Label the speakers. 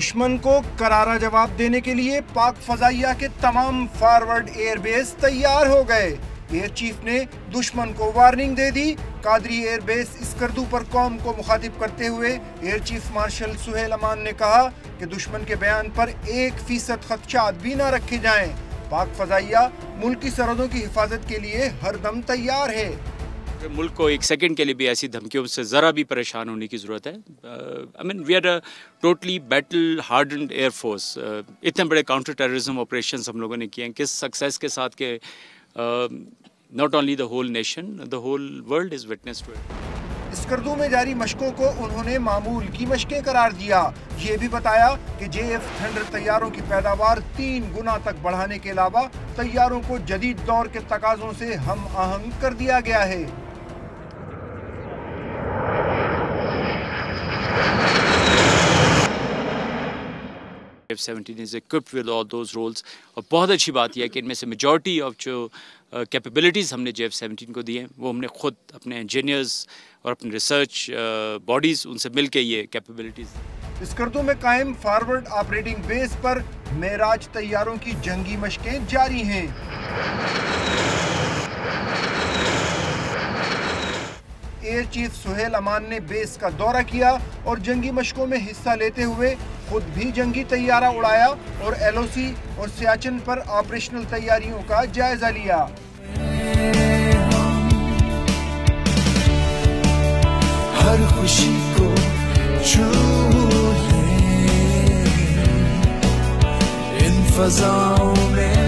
Speaker 1: दुश्मन को करारा जवाब देने के लिए पाक फजाइया के तमाम फॉरवर्ड एयरबेस तैयार हो गए। एयर चीफ ने दुश्मन को वार्निंग दे दी। कादरी एयरबेस स्कर्दू पर कौम को मुखातिब करते हुए एयर चीफ मार्शल सुहेल अमान ने कहा कि दुश्मन के बयान पर 1% खदशात भी न रखे जाएं। पाक फजाइया मुल्क की सरहदों की हिफाजत के लिए हरदम तैयार है।
Speaker 2: मुल्क को एक सेकंड के लिए भी ऐसी धमकियों से ज़रा भी परेशान होने की ज़रूरत है। I mean we are a totally battle hardened air force. इतने बड़े काउंटर टेररिज्म ऑपरेशंस हम लोगों ने किए हैं, किस सक्सेस के साथ के not only the whole nation, the whole world is witness to it.
Speaker 1: Skardu में जारी मशकों को उन्होंने मामूल की मशकें करार दिया। ये भी बताया कि JF थंडर तैयारों की पैदावार 3 गुना तक बढ़ाने के अलावा तैयारों को जदीद दौर के तकाजों से हम आहंग कर दिया गया है।
Speaker 2: F-17 is equipped with all those roles। और बहुत अच्छी बात यह है कि इनमें से मेजॉरिटी ऑफ जो कैपेबिलिटीज़ हमने JF-17 को दी हैं वो हमने खुद अपने इंजीनियर्स और अपने रिसर्च बॉडीज़ उनसे मिल के ये कैपेबिलिटीज़।
Speaker 1: स्कर्दू में कायम फॉरवर्ड ऑपरेटिंग बेस पर मेराज तैयारों की जंगी मशकें जारी हैं। एयर चीफ सुहेल अमान ने बेस का दौरा किया और जंगी मशकों में हिस्सा लेते हुए खुद भी जंगी तैयारा उड़ाया और LOC और सियाचिन पर ऑपरेशनल तैयारियों का जायजा लिया।
Speaker 3: हर खुशी को छू ले इन फज़ाओं में